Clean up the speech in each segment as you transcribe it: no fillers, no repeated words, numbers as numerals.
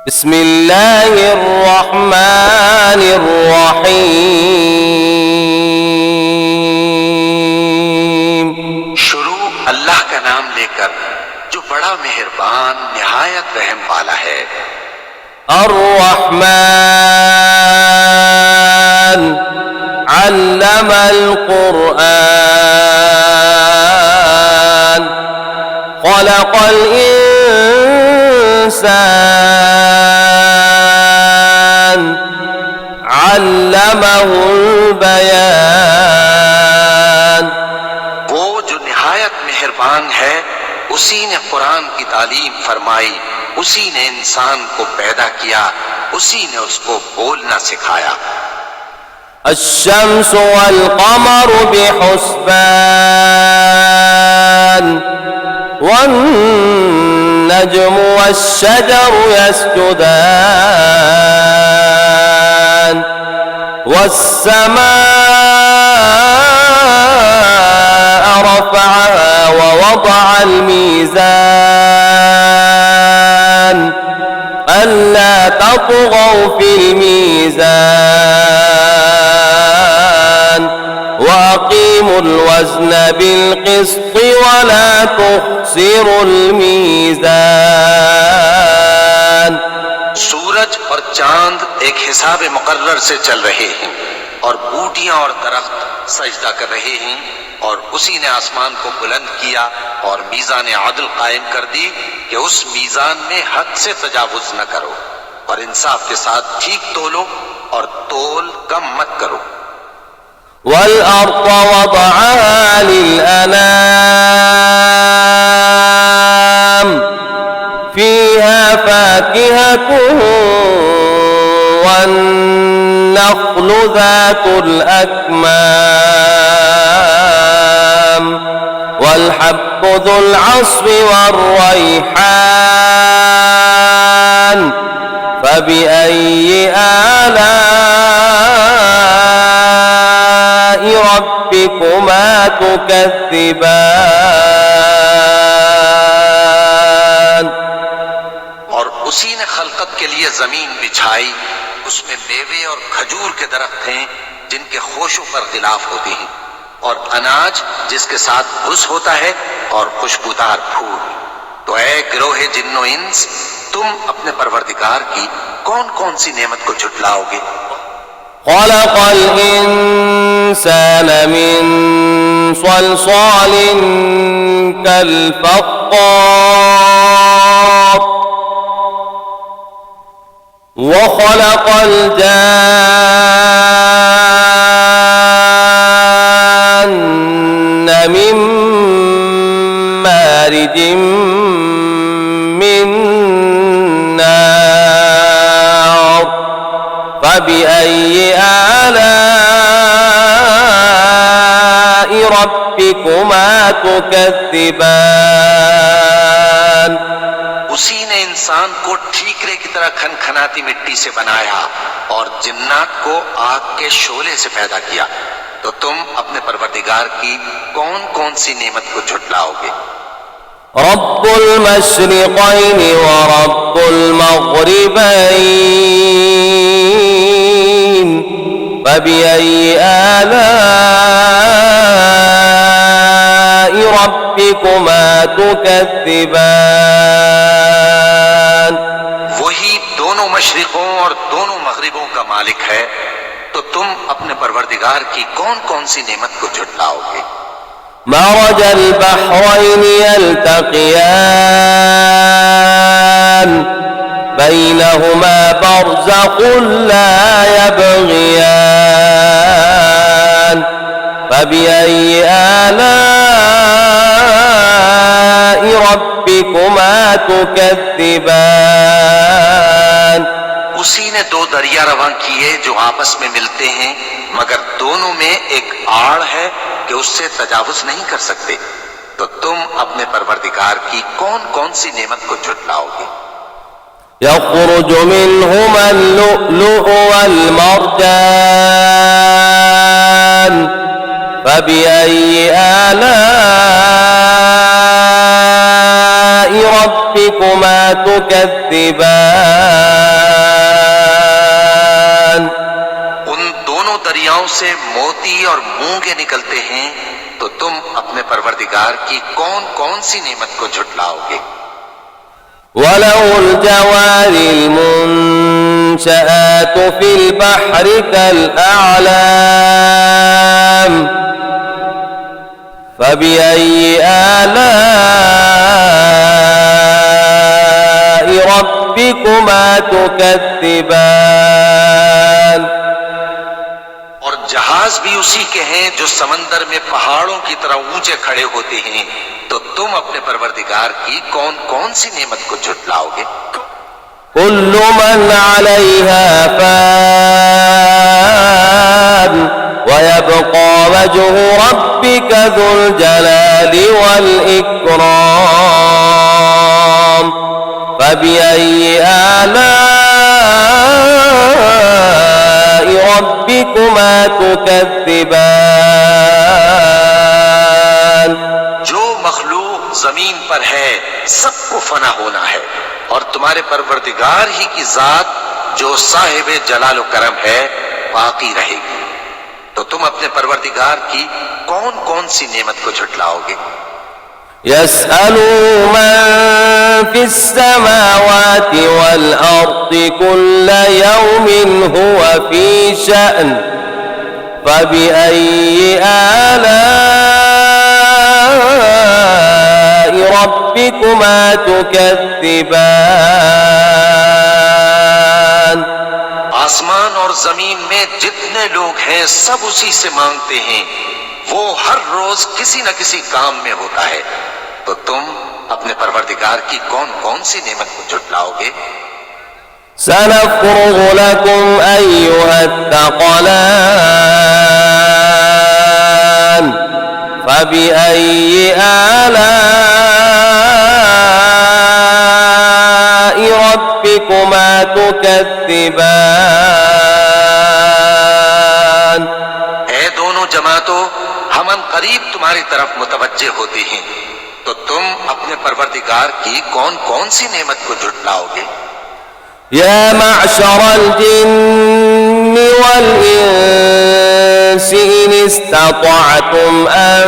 बिस्मिल्लाहिर्रहमानिर्रहीम। शुरू अल्लाह का नाम लेकर जो बड़ा मेहरबान निहायत रहम वाला है। अर्रहमान अल्लमल कुरआन खलक़ल इंसान अल्लमहुल बयान। वो जो निहायत मेहरबान है, उसी ने कुरान की तालीम फरमाई, उसी ने इंसान को पैदा किया, उसी ने उसको बोलना सिखाया। अश्शम्सु वल क़मरु बिहुस्बान वन नज्मु वश्शजरु यस्जुदान वस्समाअ रफ़अहा ववضअल मीज़ान अल्ला तत्ग़ौ फ़िल मीज़ान वअक़ीमुल वज़्न बिल-क़िस्ति वला तुख़्सिरुल मीज़ान। सूरज और चांद एक हिसाब मुकर्रर से चल रहे हैं और बूटियां और दरख्त सजदा कर रहे हैं, और उसी ने आसमान को बुलंद किया और मीज़ान आदल कायम कर दी कि उस मीज़ान में हद से तजावुज न करो और इंसाफ के साथ ठीक तोलो और तोल कम मत करो। वल अर्ज़ वदअहा लिल-अनाम फ़ीहा फ़ाकिहतुन वन्नख़्लु ज़ातुल अक्माम वल्हब्बु ज़ुल अस्फ़ि वर्रैहान फ़बिअय्यि आलाइ रब्बिकुमा तुकज़्ज़िबान। और उसी ने खलकत के लिए जमीन बिछाई, उसमें मेवे और खजूर के दरख्त हैं जिनके खोशों पर गिलाफ होते हैं, और अनाज जिसके साथ भुस होता है और खुशबूदार फूल। तो ऐ गिरोहे जिन्नो इंस, तुम अपने परवरदिगार की कौन कौन सी नेमत को झुटलाओगे। खलक़ल इंसान मिन सलसालिन कल फ़ख़्ख़ार व खलक़ल जान्न मिन मारिजिम मिन नार फ़बिअय्यि आलाइ रब्बिकुमा तुकज़्ज़िबान। उसी ने इंसान को ठीकरे की तरह खनखनाती मिट्टी से बनाया और जिन्नात को आग के शोले से पैदा किया। तो तुम अपने परवरदिगार की कौन कौन सी नेमत को झुटलाओगे। रब्बुल मशरिक़ैनि व रब्बुल मग़रिबैन फ़बिअय्यि आलाइ रब्बिकुमा तुकज़्ज़िबान। वही दोनों मशरिकों और दोनों मगरिबों का मालिक है, तो तुम अपने परवरदिगार की कौन कौन सी नेमत को झुटलाओगे। मरजल बहरैनि यल्तक़ियान बैनहुमा बरज़ख़ुन ला यबग़ियान फ़बिअय्यि आलाइ रब्बिकुमा तुकज़्ज़िबान। उसी ने दो दरिया रवां किए जो आपस में मिलते हैं, मगर दोनों में एक आड़ है कि उससे तजावुज नहीं कर सकते। तो तुम अपने परवरदिगार की कौन कौन सी नेमत को झुटलाओगे। यख़रुजु मिन्हुमल लुअ्लुअु वल मरजान फ़बिअय्यि आलाइ रब्बिकुमा تكذبان उन दोनों दरियाओं से मोती और मूंगे निकलते हैं, तो तुम अपने परवरदिगार की कौन कौन सी नेमत को झुटलाओगे। وله الجوار المنشآت في البحر كالأعلام فبأي آلاء ربكما تكذبان और जहाज भी उसी के हैं जो समंदर में पहाड़ों की तरह ऊंचे खड़े होते हैं, तो तुम अपने परवरदिगार की कौन कौन सी नेमत को झुटलाओगे। كل من عليها فان ويبقى وجه ربك ذو الجلال والإكرام فبأي آلاء ربكما تكذبان जो मखलूक जमीन पर है सबको फना होना है, और तुम्हारे परवरदिगार ही की जात जो साहिब जलाल करम है बाकी रहेगी। तो तुम अपने परवरदिगार की कौन कौन सी नेमत को झुटलाओगे। يسأله من في السماوات والأرض كل يوم هو في شأن فبأي آلاء ربكما تكذبان आसमान और जमीन में जितने लोग हैं सब उसी से मांगते हैं, वो हर रोज किसी न किसी काम में होता है। तो तुम अपने परवरदिगार की कौन कौन सी नेमत को झुटलाओगे। سنفرغ لكم أيها الثقلان فبأي آلاء ربكما تكذبان ऐ दोनों जमातों, हम करीब तुम्हारी तरफ मुतवज्जे होते हैं, तो तुम अपने परवरदिगार की कौन कौन सी नेमत को झुटलाओगे। يا معشر الجن والإنس إن استطعتم أن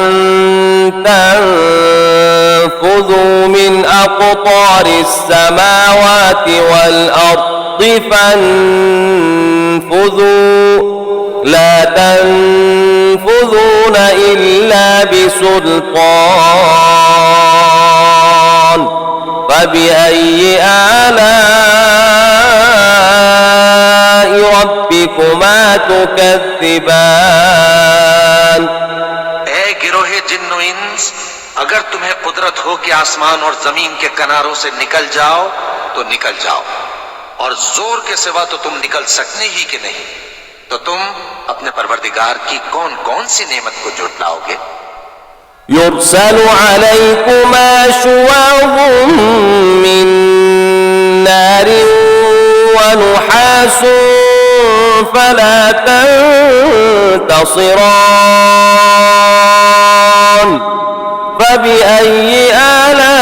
تنفذوا من أقطار السماوات والأرض فانفذوا لا تنفذون إلا بسلطان فبأي آلاء ربكما تكذبان ऐ गिरोहे जिन्नो इंस, अगर तुम्हें कुदरत हो कि आसमान और जमीन के किनारों से निकल जाओ तो निकल जाओ, और जोर के सिवा तो तुम निकल सकने ही कि नहीं। तो तुम अपने परवरदिगार की कौन कौन सी नेमत को झुटलाओगे। يرسل عليكما شواظ من نار ونحاس فلا تنتصران فبأي آلاء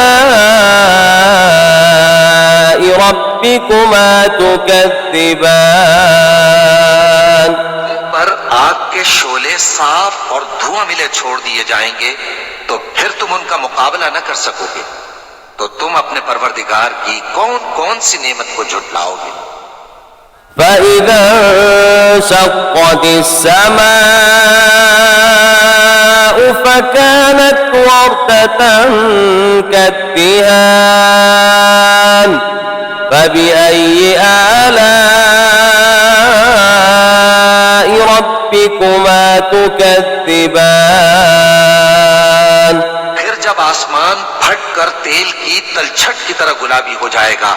ربكما تكذبان पर आग के शोले साफ और धुआं मिले छोड़ दिए जाएंगे, तो फिर तुम उनका मुकाबला न कर सकोगे। तो तुम अपने परवरदिगार की कौन कौन सी नेमत को झुटलाओगे। فإذا انشقت السماء فكانت وردة كالدهان فبأي آلاء ربكما تكذبان फिर जब आसमान फट कर तेल की तलछट की तरह गुलाबी हो जाएगा,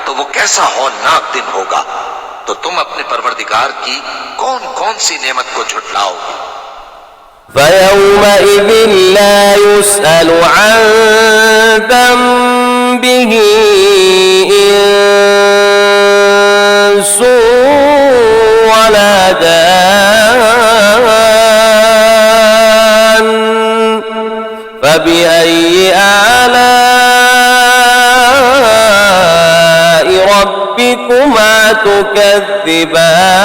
तो वो कैसा हौलनाक दिन होगा। तो तुम अपने परवरदिगार की कौन कौन सी नेमत को झुटलाओगे। فيومئذ لا يسأل عن ذنبه إنس ولا جان فبأي آلاء تكذبان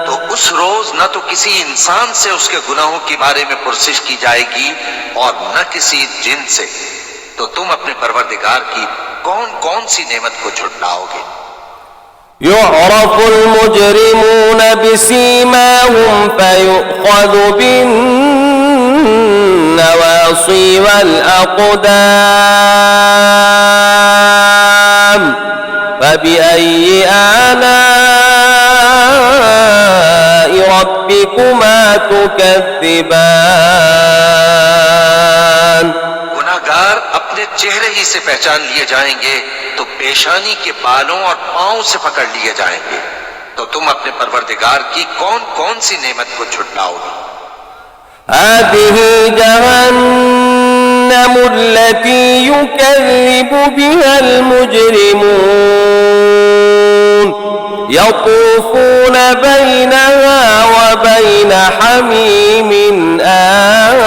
तो उस रोज न तो किसी इंसान से उसके गुनाहों के बारे में पुरसिश की जाएगी और न किसी जिन से। तो तुम अपने परवरदिगार की कौन कौन सी नेमत को झुटलाओगे। يعرف المجرمون بسيماهم فيؤخذ بالنواصي والأقدام فبأي آلاء ربكما تكذبان गुनाहगार अपने चेहरे ही से पहचान लिए जाएंगे तो पेशानी के बालों और पांव से पकड़ लिए जाएंगे। तो तुम अपने परवरदिगार की कौन कौन सी नेमत को झुटलाओगे। هذه جهنم التي يكذب بها المجرمون يطوفون بينها وبين حميم آن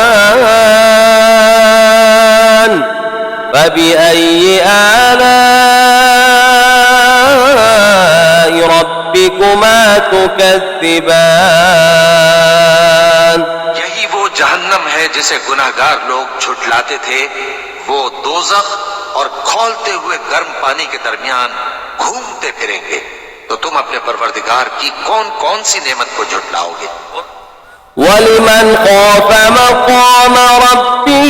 فبأي آلاء ربكما تكذبان यही वो जहन्नम है जिसे गुनाहगार लोग झुटलाते थे। वो दोज़ख और खौलते हुए गर्म पानी के दरमियान घूमते फिरेंगे। तो तुम अपने परवरदिगार की कौन कौन सी नेमत को झुटलाओगे। ولمن خاف مقام ربه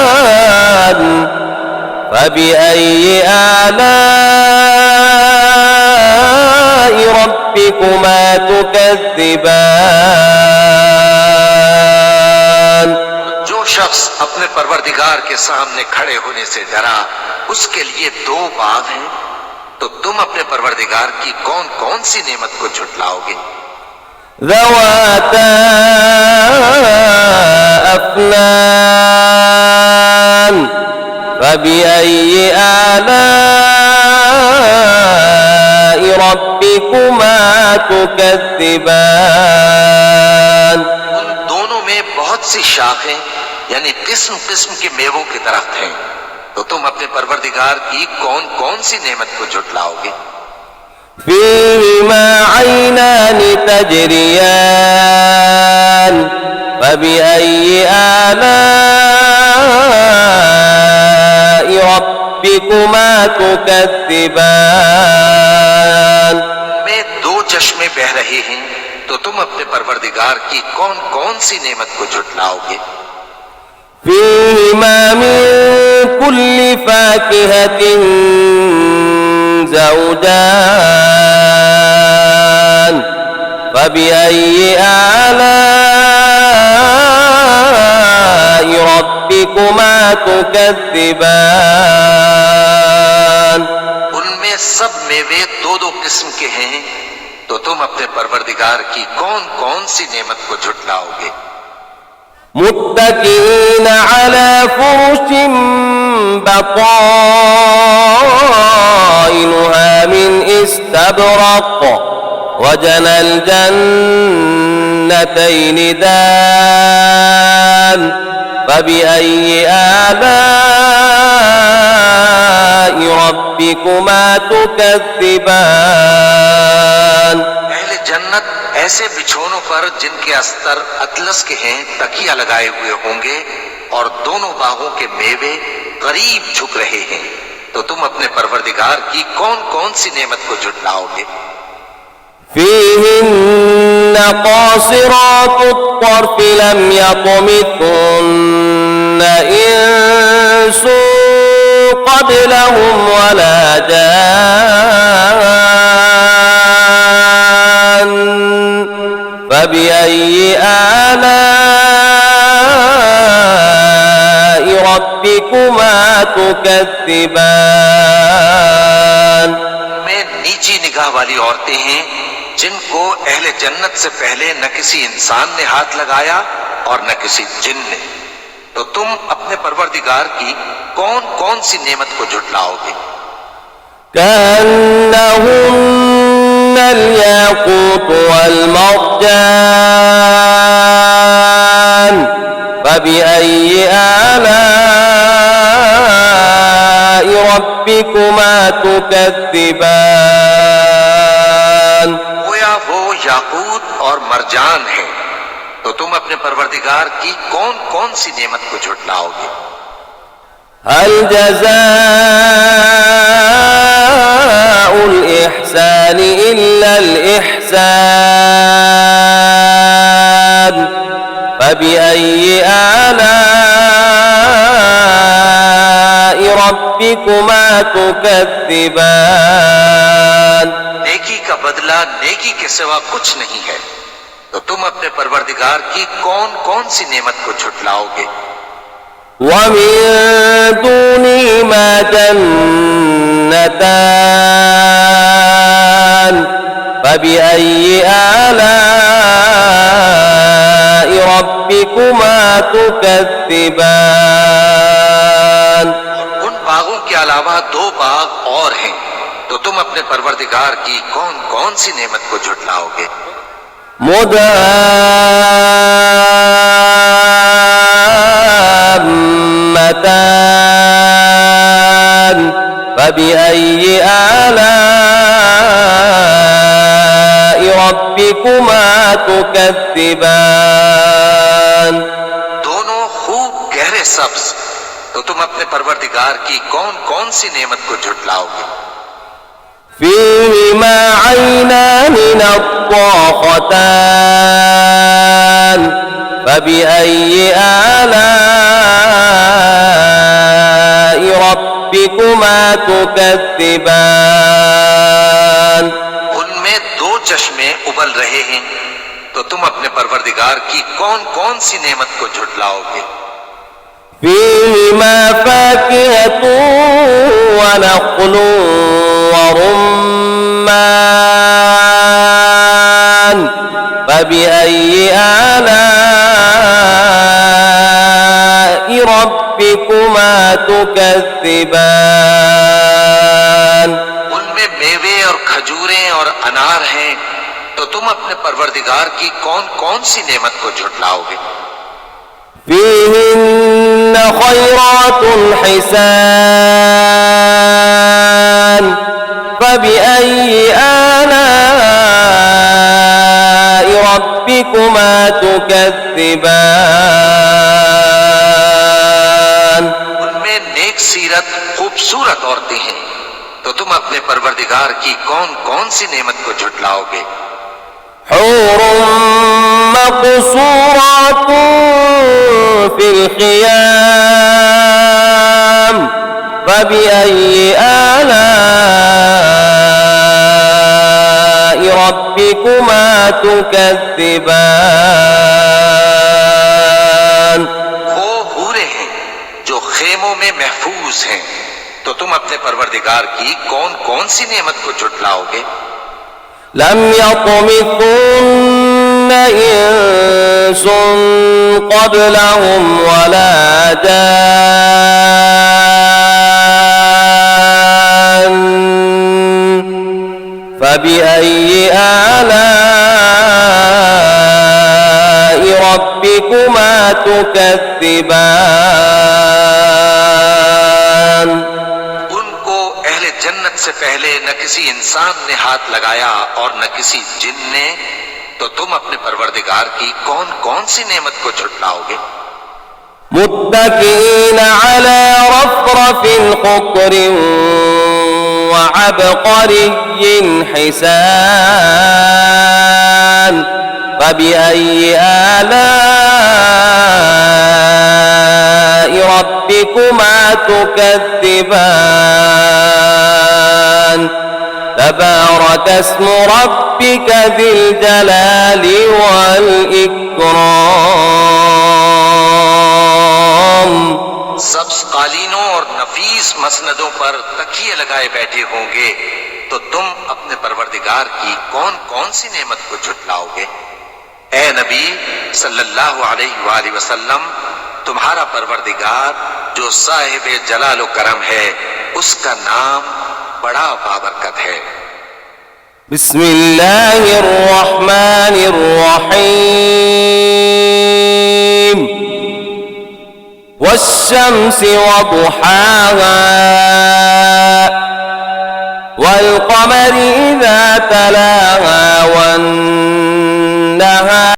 جنتان فبأي آلاء ربكما تكذبان जो शख्स अपने परवरदिगार के सामने खड़े होने से डरा उसके लिए दो बाग हैं। तो तुम अपने परवरदिगार की कौन कौन सी नेमत को झुटलाओगे। ذواتا أفنان فبأي آلاء ربكما تكذبان उन दोनों में बहुत सी शाखें यानी किस्म किस्म के मेवों के दरख्त हैं। तो तुम अपने परवरदिगार की कौन कौन सी नेमत को झुटलाओगे। فيهما عينان تجريان فبأي آلاء ربكما تكذبان में दो चश्मे बह रहे हैं। तो तुम अपने परवरदिगार की कौन कौन सी नेमत को झुटलाओगे। فيهما من كل فاكهة زوجان فبأي آلاء ربكما تكذبان उनमें सब मेवे दो दो किस्म के हैं। तो तुम अपने परवरदिगार की कौन कौन सी नेमत को झुटलाओगे। متكئين على فرش بطائنها من استبرق وجنى الجنتين دان فبأي آلاء ربكما تكذبان अहले जन्नत ऐसे बिछोनों पर जिनके अस्तर अतलस के हैं तकिया लगाए हुए होंगे और दोनों बागों के मेवे करीब झुक रहे हैं। तो तुम अपने परवरदिगार की कौन कौन सी नेमत को झुटलाओगे। فيهن قاصرات الطرف لم يطمثهن إنس قبلهم ولا جان فبأي آلاء ربكما تكذبان में नीची निगाह वाली औरतें हैं जिनको अहले जन्नत से पहले न किसी इंसान ने हाथ लगाया और न किसी जिन ने। तो तुम अपने परवरदिगार की कौन कौन सी नेमत को झुटलाओगे। كأنهن الياقوت والمرجان فبأي آلاء ربكما تكذبان गोया वो याकूत और मरजान है, तो तुम अपने परवरदिगार की कौन कौन सी नेमत को झुटलाओगे। هل جزاء الإحسان إلا الإحسان فبأي آلاء ربكما تكذبان नेकी का बदला नेकी के सिवा कुछ नहीं है, तो तुम अपने परवरदिगार की कौन कौन सी नेमत को झुटलाओगे। ومن دونهما جنتان فبأي آلاء ربكما تكذبان उन बागों के अलावा दो बाग और हैं, तो तुम अपने परवरदिगार की कौन कौन सी नेमत को झुटलाओगे। مدهامتان فبأي آلاء ربكما تكذبان दोनों खूब गहरे सब्ज, तो तुम अपने परवरदिगार की कौन कौन सी नेमत को झुटलाओगे। فيهما عينان نضاختان فبأي آلاء ربكما تكذبان उनमें दो चश्मे उबल रहे हैं, तो तुम अपने परवरदिगार की कौन कौन सी नेमत को झुटलाओगे। فيهما فاكهة ونخل ورمان فبأي آلاء ربكما تكذبان उनमें मेवे और खजूरें और अनार हैं, तो तुम अपने परवरदिगार की कौन कौन सी नेमत को झुटलाओगे। فيهن خيرات حسان فبأي آلاء ربكما تكذبان उनमें नेक सीरत खूबसूरत औरतें हैं, तो तुम अपने परवरदिगार की कौन कौन सी नेमत को झुटलाओगे। حور مقصورات في الخيام فبأي آلاء ربكما تكذبان वो हूरें हैं जो खेमों में महफूज हैं, तो तुम अपने परवरदिगार की कौन कौन सी नेमत को झुटलाओगे। لم يطمثن إنس قبلهم ولا جان فبأي آلاء ربكما تكذبان उनको अहले जन्नत से पहले न किसी इंसान ने हाथ लगाया और न किसी जिन ने, तो तुम अपने परवरदिगार की कौन कौन सी नेमत को झुटलाओगे। متكئين على رفرف خضر وعبقري حسان فبأي آلاء ربكما تكذبان تبارك اسم ربك ذي الجلال والإكرام सब्ज कालीनों और नफीस मसनदों पर तकिए लगाए बैठे होंगे, तो तुम अपने परवरदिगार की कौन कौन सी नेमत को झुटलाओगे। ए नबी सल्लल्लाहु अलैहि वसल्लम, तुम्हारा परवरदिगार जो साहिब जलाल व करम है, उसका नाम बड़ा बाबरकत है। बिस्मिल्लाहिर्रहमानिर्रहीम वश्शम्सि वदुहाहा والقمر إذا تلاها